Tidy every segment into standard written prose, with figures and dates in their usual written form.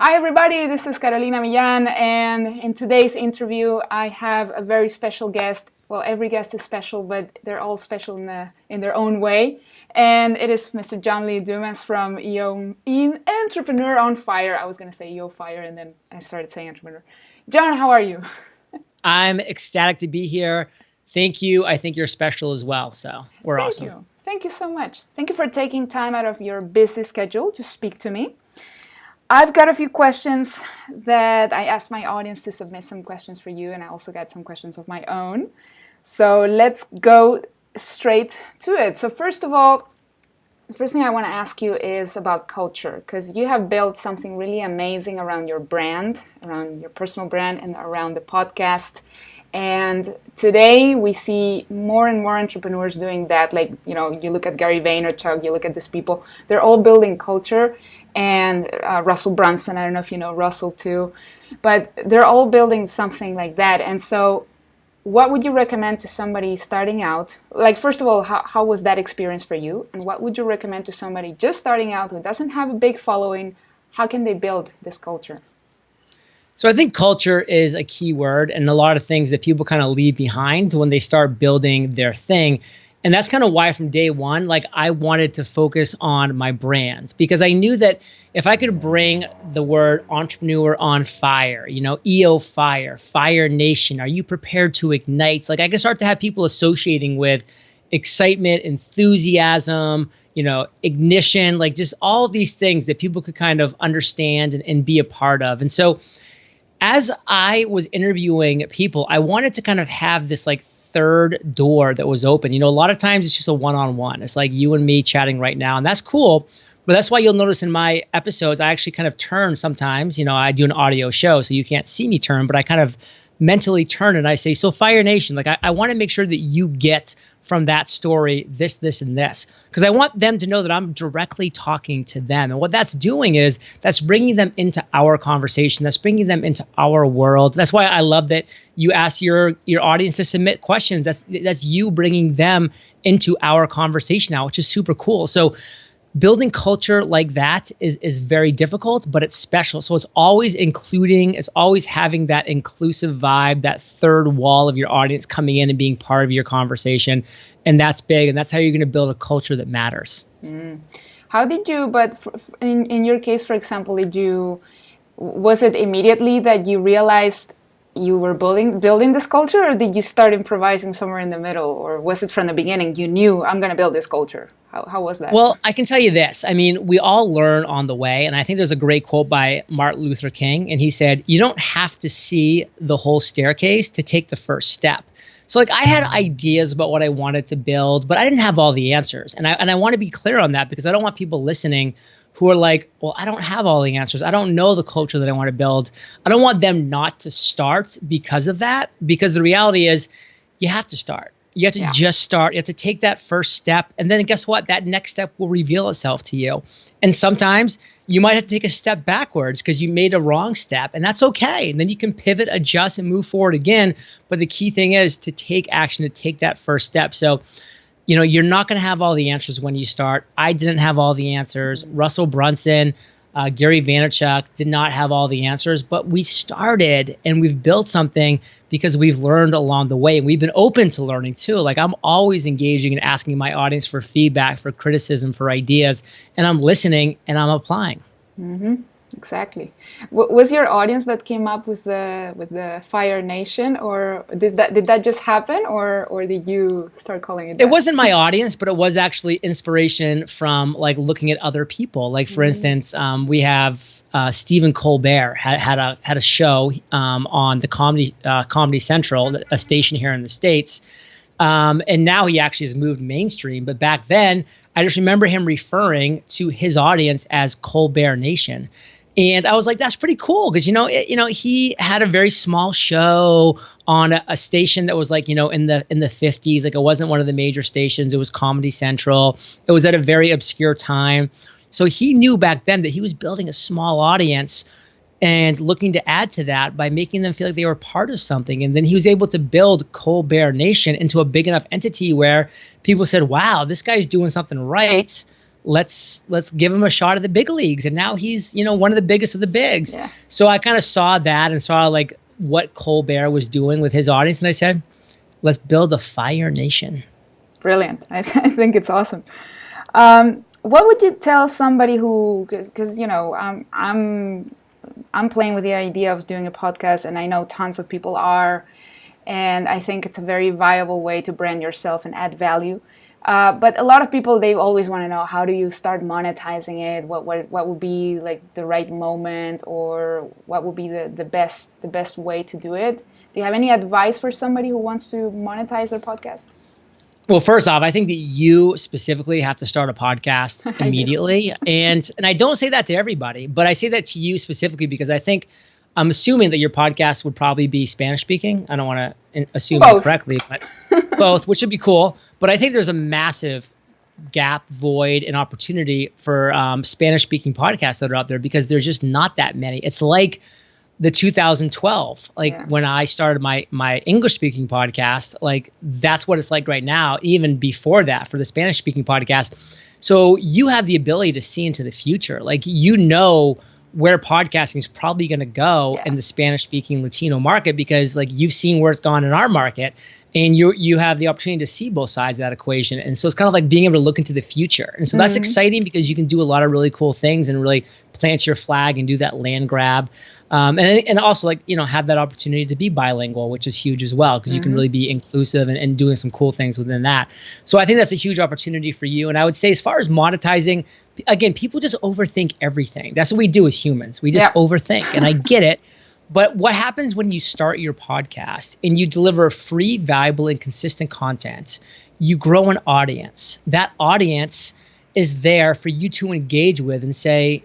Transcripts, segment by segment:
Hi everybody, this is Carolina Millan, and in today's interview I have a very special guest. Well, every guest is special, but they're all special in their own way. And it is Mr. John Lee Dumas from Entrepreneur on Fire. I was going to say EO Fire, and then I started saying entrepreneur. John, how are you? I'm ecstatic to be here. Thank you. I think you're special as well, so we're awesome. Thank you. Thank you so much. Thank you for taking time out of your busy schedule to speak to me. I've got a few questions that I asked my audience to submit some questions for you, and I also got some questions of my own. So let's go straight to it. So first of all, the first thing I want to ask you is about culture, because you have built something really amazing around your brand, around your personal brand, and around the podcast. And today we see more and more entrepreneurs doing that. Like, you look at Gary Vaynerchuk, you look at these people, they're all building culture. And Russell Brunson, I don't know if you know Russell too, but they're all building something like that. And so what would you recommend to somebody starting out? Like, first of all, how was that experience for you? And what would you recommend to somebody just starting out who doesn't have a big following? How can they build this culture? So I think culture is a key word, and a lot of things that people kind of leave behind when they start building their thing. And that's kind of why from day one, I wanted to focus on my brands, because I knew that if I could bring the word entrepreneur on fire, EO Fire, Fire Nation, are you prepared to ignite? I could start to have people associating with excitement, enthusiasm, ignition, just all of these things that people could kind of understand and be a part of. And so as I was interviewing people, I wanted to kind of have this third door that was open. A lot of times it's just a one-on-one. It's like you and me chatting right now, and that's cool. But that's why you'll notice in my episodes, I actually kind of turn sometimes. I do an audio show, so you can't see me turn, but I kind of mentally turn and I say, so Fire Nation, I want to make sure that you get from that story this, and this, because I want them to know that I'm directly talking to them. And what that's doing is that's bringing them into our conversation. That's bringing them into our world. That's why I love that you ask your audience to submit questions. That's you bringing them into our conversation now, which is super cool. So building culture like that is very difficult, but it's special. So it's always including, it's always having that inclusive vibe, that third wall of your audience coming in and being part of your conversation. And that's big. And that's how you're going to build a culture that matters. How did you, but in your case, for example, was it immediately that you realized you were building this culture, or did you start improvising somewhere in the middle, or was it from the beginning you knew I'm going to build this culture? How was that? Well, I can tell you this. I mean, we all learn on the way, and I think there's a great quote by Martin Luther King, and he said, you don't have to see the whole staircase to take the first step. So I had ideas about what I wanted to build, but I didn't have all the answers. And I want to be clear on that, because I don't want people listening who are like, well, I don't have all the answers. I don't know the culture that I want to build. I don't want them not to start because of that, because the reality is you have to start. You have to just start. You have to take that first step. And then guess what? That next step will reveal itself to you. And sometimes you might have to take a step backwards because you made a wrong step, and that's okay. And then you can pivot, adjust, and move forward again. But the key thing is to take action, to take that first step. So you're not going to have all the answers when you start. I didn't have all the answers. Russell Brunson, Gary Vaynerchuk did not have all the answers, but we started and we've built something because we've learned along the way, and we've been open to learning too. I'm always engaging and asking my audience for feedback, for criticism, for ideas, and I'm listening and I'm applying. Mm-hmm. Exactly. Was your audience that came up with the Fire Nation, or did that just happen, or did you start calling it that? It wasn't my audience, but it was actually inspiration from looking at other people. For instance, we have Stephen Colbert had a show on the Comedy Central, a station here in the States, and now he actually has moved mainstream. But back then, I just remember him referring to his audience as Colbert Nation. And I was like, that's pretty cool, because, he had a very small show on a station that was in the 50s. It wasn't one of the major stations. It was Comedy Central. It was at a very obscure time. So he knew back then that he was building a small audience and looking to add to that by making them feel like they were part of something. And then he was able to build Colbert Nation into a big enough entity where people said, wow, this guy's doing something right. let's give him a shot at the big leagues. And now he's, one of the biggest of the bigs. Yeah. So I kind of saw that and saw like what Colbert was doing with his audience. And I said, let's build a Fire Nation. Brilliant. I think it's awesome. What would you tell somebody who, because I'm playing with the idea of doing a podcast, and I know tons of people are, and I think it's a very viable way to brand yourself and add value. But a lot of people, they always want to know, how do you start monetizing it? What would be like the right moment, or what would be the best way to do it? Do you have any advice for somebody who wants to monetize their podcast? Well, first off, I think that you specifically have to start a podcast immediately. And I don't say that to everybody, but I say that to you specifically because I'm assuming that your podcast would probably be Spanish speaking. I don't want to assume incorrectly, but both, which would be cool. But I think there's a massive gap, void, and opportunity for Spanish speaking podcasts that are out there because there's just not that many. It's like the 2012, when I started my English speaking podcast, like that's what it's like right now, even before that for the Spanish speaking podcast. So you have the ability to see into the future. Like, where podcasting is probably going to go in the Spanish speaking Latino market, because like you've seen where it's gone in our market, and you have the opportunity to see both sides of that equation. And so it's kind of like being able to look into the future. And so that's exciting because you can do a lot of really cool things and really plant your flag and do that land grab. And also have that opportunity to be bilingual, which is huge as well, because you can really be inclusive and doing some cool things within that. So I think that's a huge opportunity for you. And I would say, as far as monetizing, again, people just overthink everything. That's what we do as humans. We just overthink, and I get it. But what happens when you start your podcast and you deliver free, valuable, and consistent content? You grow an audience. That audience is there for you to engage with and say,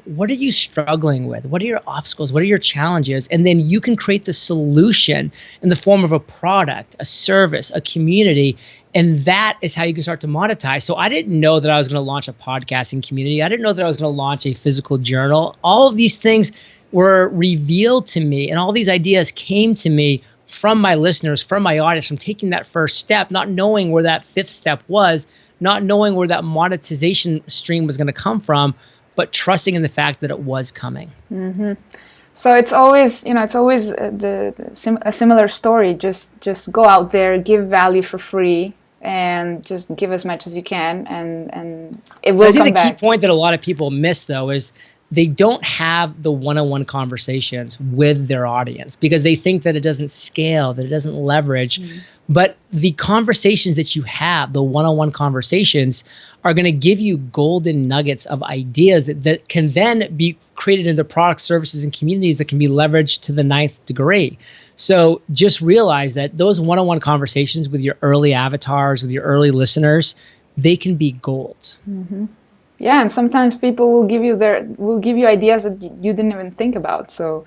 what are you struggling with? What are your obstacles? What are your challenges? And then you can create the solution in the form of a product, a service, a community. And that is how you can start to monetize. So I didn't know that I was going to launch a podcasting community. I didn't know that I was going to launch a physical journal. All of these things were revealed to me, and all these ideas came to me from my listeners, from my audience, from taking that first step, not knowing where that fifth step was, not knowing where that monetization stream was going to come from, but trusting in the fact that it was coming. Mm-hmm. So it's always, a similar story. Just go out there, give value for free, and just give as much as you can, and it will come back. I think the key point that a lot of people miss, though, is they don't have the one-on-one conversations with their audience because they think that it doesn't scale, that it doesn't leverage. But the conversations that you have, the one-on-one conversations, are going to give you golden nuggets of ideas that can then be created into products, services, and communities that can be leveraged to the 9th degree. So just realize that those one-on-one conversations with your early avatars, with your early listeners, they can be gold. Yeah, and sometimes people will give you ideas that you didn't even think about. So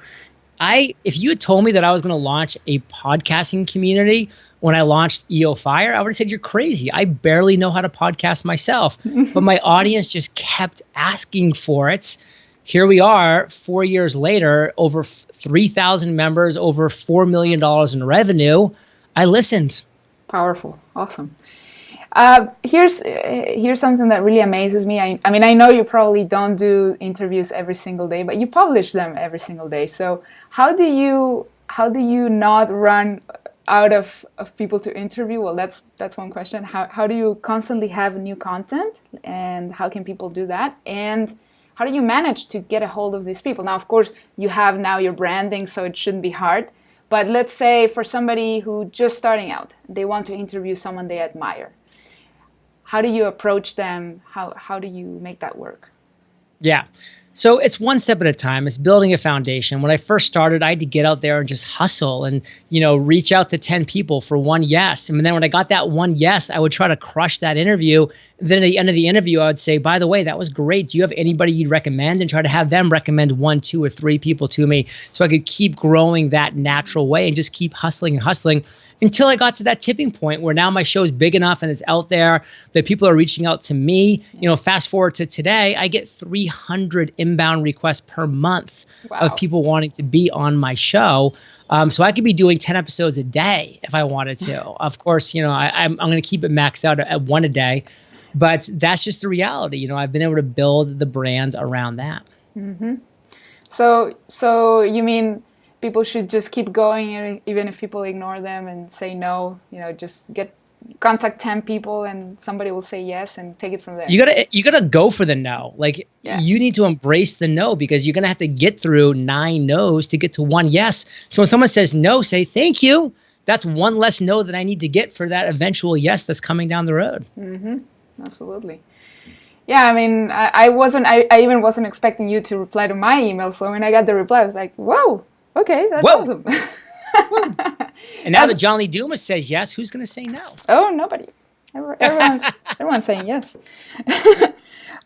if you had told me that I was going to launch a podcasting community when I launched EO Fire, I would have said, you're crazy. I barely know how to podcast myself. But my audience just kept asking for it. Here we are 4 years later, over 3,000 members, over $4 million in revenue. I listened. Powerful. Awesome. Here's something that really amazes me. I mean, I know you probably don't do interviews every single day, but you publish them every single day. So how do you not run out of people to interview? Well, that's one question. How do you constantly have new content, and how can people do that? And how do you manage to get a hold of these people? Now, of course, you have now your branding, so it shouldn't be hard. But let's say for somebody who just starting out, they want to interview someone they admire. How do you approach them? How do you make that work? Yeah. So it's one step at a time. It's building a foundation. When I first started, I had to get out there and just hustle and, reach out to 10 people for one yes. And then when I got that one yes, I would try to crush that interview. And then at the end of the interview, I would say, by the way, that was great. Do you have anybody you'd recommend? And try to have them recommend 1, 2, or 3 people to me so I could keep growing that natural way and just keep hustling and hustling until I got to that tipping point where now my show is big enough and it's out there that people are reaching out to me. Fast forward to today, I get 300 inbound requests per month of people wanting to be on my show. So I could be doing 10 episodes a day if I wanted to. Of course, I'm going to keep it maxed out at 1 a day. But that's just the reality. You know, I've been able to build the brand around that. Mm-hmm. So you mean people should just keep going even if people ignore them and say no? You know, just contact 10 people and somebody will say yes and take it from there. You gotta go for the no. Like you need to embrace the no, because you're gonna have to get through 9 no's to get to 1 yes. So when someone says no, say thank you. That's one less no that I need to get for that eventual yes that's coming down the road. Mm-hmm. Absolutely. Yeah, I mean, I even wasn't expecting you to reply to my email. So when I got the reply, I was like, whoa, okay, that's awesome. And now that John Lee Dumas says yes, who's going to say no? Oh, nobody. Everyone's saying yes.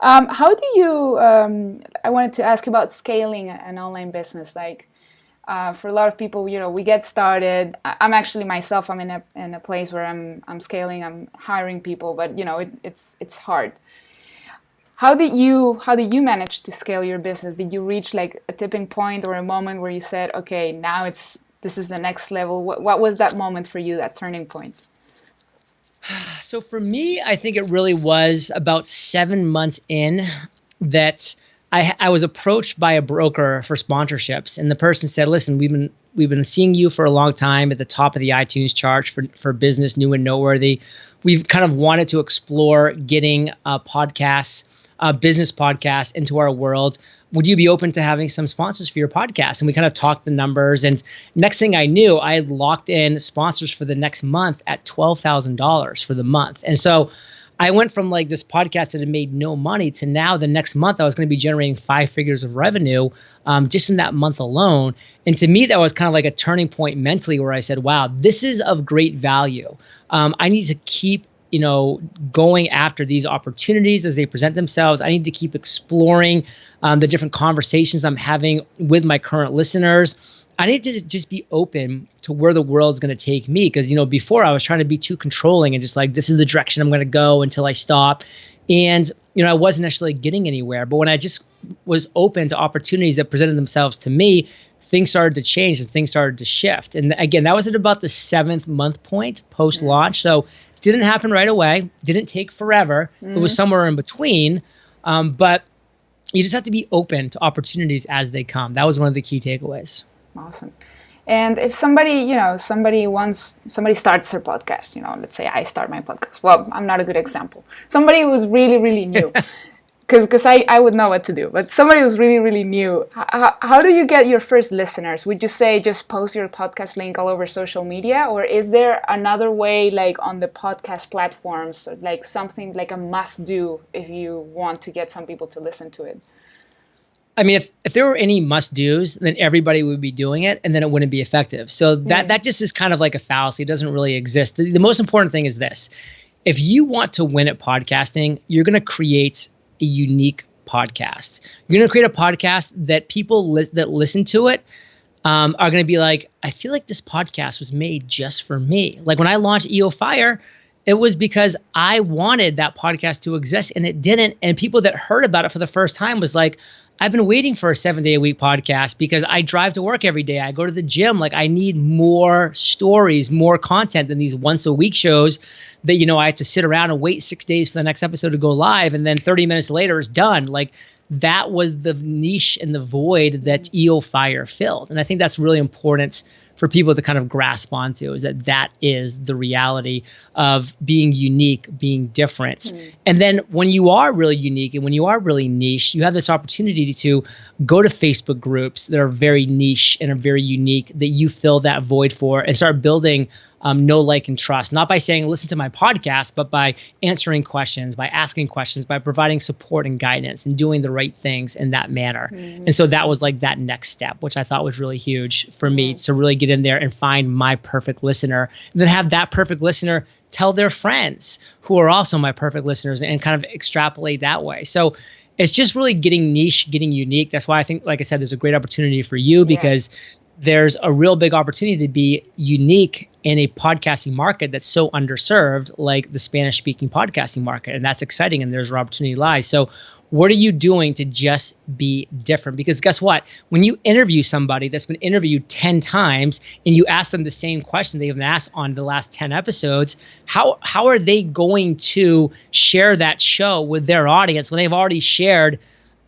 How do you, I wanted to ask about scaling an online business. Like, for a lot of people, you know, we get started. I'm actually myself, I'm in a place where I'm scaling, I'm hiring people, but you know, it's hard. How did you manage to scale your business? Did you reach like a tipping point or a moment where you said, okay, now this is the next level? What was that moment for you, that turning point? So for me, I think it really was about 7 months in that I was approached by a broker for sponsorships, and the person said, listen, we've been seeing you for a long time at the top of the iTunes charts for business, new and noteworthy. We've kind of wanted to explore getting business podcasts into our world. Would you be open to having some sponsors for your podcast? And we kind of talked the numbers, and next thing I knew, I had locked in sponsors for the next month at $12,000 for the month. And so I went from like this podcast that had made no money to now the next month I was going to be generating 5 figures of revenue just in that month alone. And to me, that was kind of like a turning point mentally where I said, wow, this is of great value. I need to keep going after these opportunities as they present themselves. I need to keep exploring the different conversations I'm having with my current listeners. I need to just be open to where the world's going to take me. Because, before I was trying to be too controlling and just like, this is the direction I'm going to go until I stop. And, I wasn't necessarily getting anywhere. But when I just was open to opportunities that presented themselves to me, things started to change and things started to shift. And again, that was at about the 7th month point post-launch. So it didn't happen right away. Didn't take forever. It was somewhere in between. But you just have to be open to opportunities as they come. That was one of the key takeaways. Awesome. And if somebody starts their podcast, let's say I start my podcast. Well, I'm not a good example. Somebody who's really, really new, because I would know what to do. But somebody who's really, really new, how do you get your first listeners? Would you say just post your podcast link all over social media? Or is there another way, like on the podcast platforms, like something like a must do if you want to get some people to listen to it? I mean, if there were any must-dos, then everybody would be doing it, and then it wouldn't be effective. So that just is kind of like a fallacy. It doesn't really exist. The most important thing is this. If you want to win at podcasting, you're going to create a unique podcast. You're going to create a podcast that people that listen to it are going to be like, I feel like this podcast was made just for me. Like when I launched EO Fire, it was because I wanted that podcast to exist, and it didn't. And people that heard about it for the first time was like, I've been waiting for a 7-day-a-week podcast because I drive to work every day. I go to the gym. Like I need more stories, more content than these once-a-week shows that, I have to sit around and wait 6 days for the next episode to go live. And then 30 minutes later it's done. Like that was the niche and the void that EO Fire filled. And I think that's really important for people to kind of grasp onto, is that is the reality of being unique, being different. And then when you are really unique and when you are really niche, you have this opportunity to go to Facebook groups that are very niche and are very unique that you fill that void for, and start building know, like, and trust. Not by saying, listen to my podcast, but by answering questions, by asking questions, by providing support and guidance and doing the right things in that manner. And so that was like that next step, which I thought was really huge for me to really get in there and find my perfect listener, and then have that perfect listener tell their friends who are also my perfect listeners, and kind of extrapolate that way. So it's just really getting niche, getting unique. That's why I think, like I said, there's a great opportunity for you, because there's a real big opportunity to be unique in a podcasting market that's so underserved, like the Spanish-speaking podcasting market. And that's exciting, and there's where opportunity lies. So What are you doing to just be different? Because guess what? When you interview somebody that's been interviewed 10 times and you ask them the same question they've been asked on the last 10 episodes, how are they going to share that show with their audience when they've already shared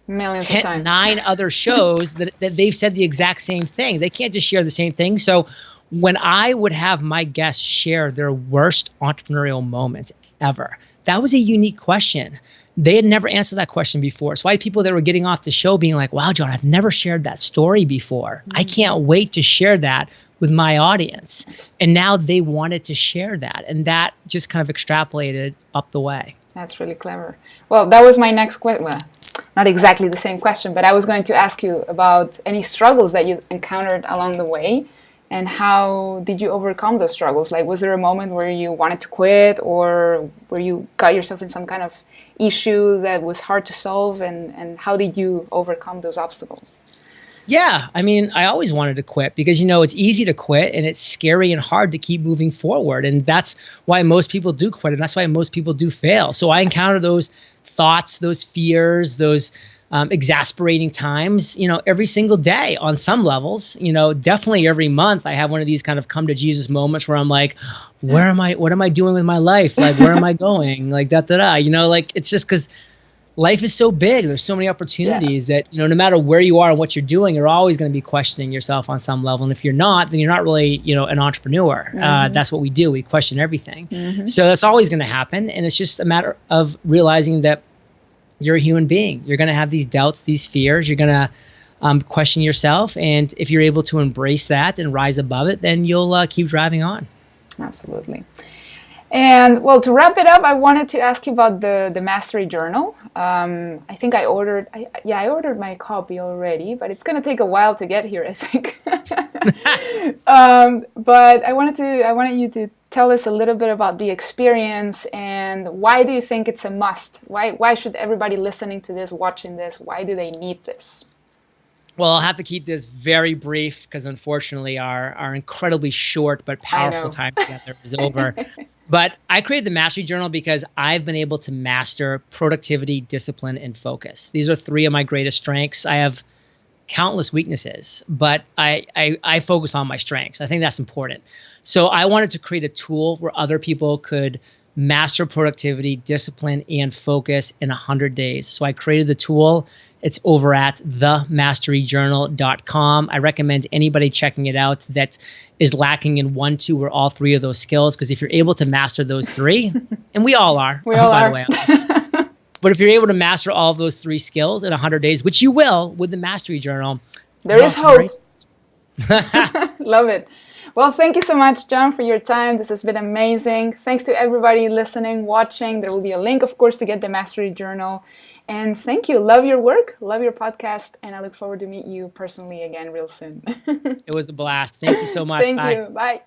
millions of times 9 other shows that they've said the exact same thing? They can't just share the same thing. So when I would have my guests share their worst entrepreneurial moments ever, that was a unique question. They had never answered that question before. It's why people that were getting off the show being like, wow, John, I've never shared that story before. I can't wait to share that with my audience. And now they wanted to share that. And that just kind of extrapolated up the way. That's really clever. Well, that was my next question. Well, not exactly the same question, but I was going to ask you about any struggles that you encountered along the way. And how did you overcome those struggles? Like, was there a moment where you wanted to quit, or where you got yourself in some kind of issue that was hard to solve? And how did you overcome those obstacles? Yeah, I mean, I always wanted to quit because, it's easy to quit and it's scary and hard to keep moving forward. And that's why most people do quit. And that's why most people do fail. So I encounter those thoughts, those fears, those exasperating times, every single day on some levels. Definitely every month I have one of these kind of come to Jesus moments where I'm like, what am I doing with my life? Like, where am I going? Like like, it's just because life is so big. There's so many opportunities that, no matter where you are and what you're doing, you're always going to be questioning yourself on some level. And if you're not, then you're not really, an entrepreneur. That's what we do. We question everything. So that's always going to happen. And it's just a matter of realizing that you're a human being. You're going to have these doubts, these fears. You're going to question yourself. And if you're able to embrace that and rise above it, then you'll keep driving on. Absolutely. And well, to wrap it up, I wanted to ask you about the Mastery Journal. I think I ordered my copy already, but it's going to take a while to get here, I think. But I wanted you to tell us a little bit about the experience, and why do you think it's a must? Why should everybody listening to this, watching this, why do they need this? Well, I'll have to keep this very brief because unfortunately our incredibly short but powerful time together is over. But I created the Mastery Journal because I've been able to master productivity, discipline, and focus. These are 3 of my greatest strengths. I have countless weaknesses, but I focus on my strengths. I think that's important. So I wanted to create a tool where other people could master productivity, discipline, and focus in 100 days. So I created the tool. It's over at themasteryjournal.com. I recommend anybody checking it out that is lacking in 1, 2, or all 3 of those skills, because if you're able to master those 3, and we all are, by the way, but if you're able to master all of those 3 skills in 100 days, which you will with the Mastery Journal, there is hope. Love it. Well, thank you so much, John, for your time. This has been amazing. Thanks to everybody listening, watching. There will be a link, of course, to get the Mastery Journal. And thank you. Love your work. Love your podcast. And I look forward to meet you personally again real soon. It was a blast. Thank you so much. Thank you. Bye.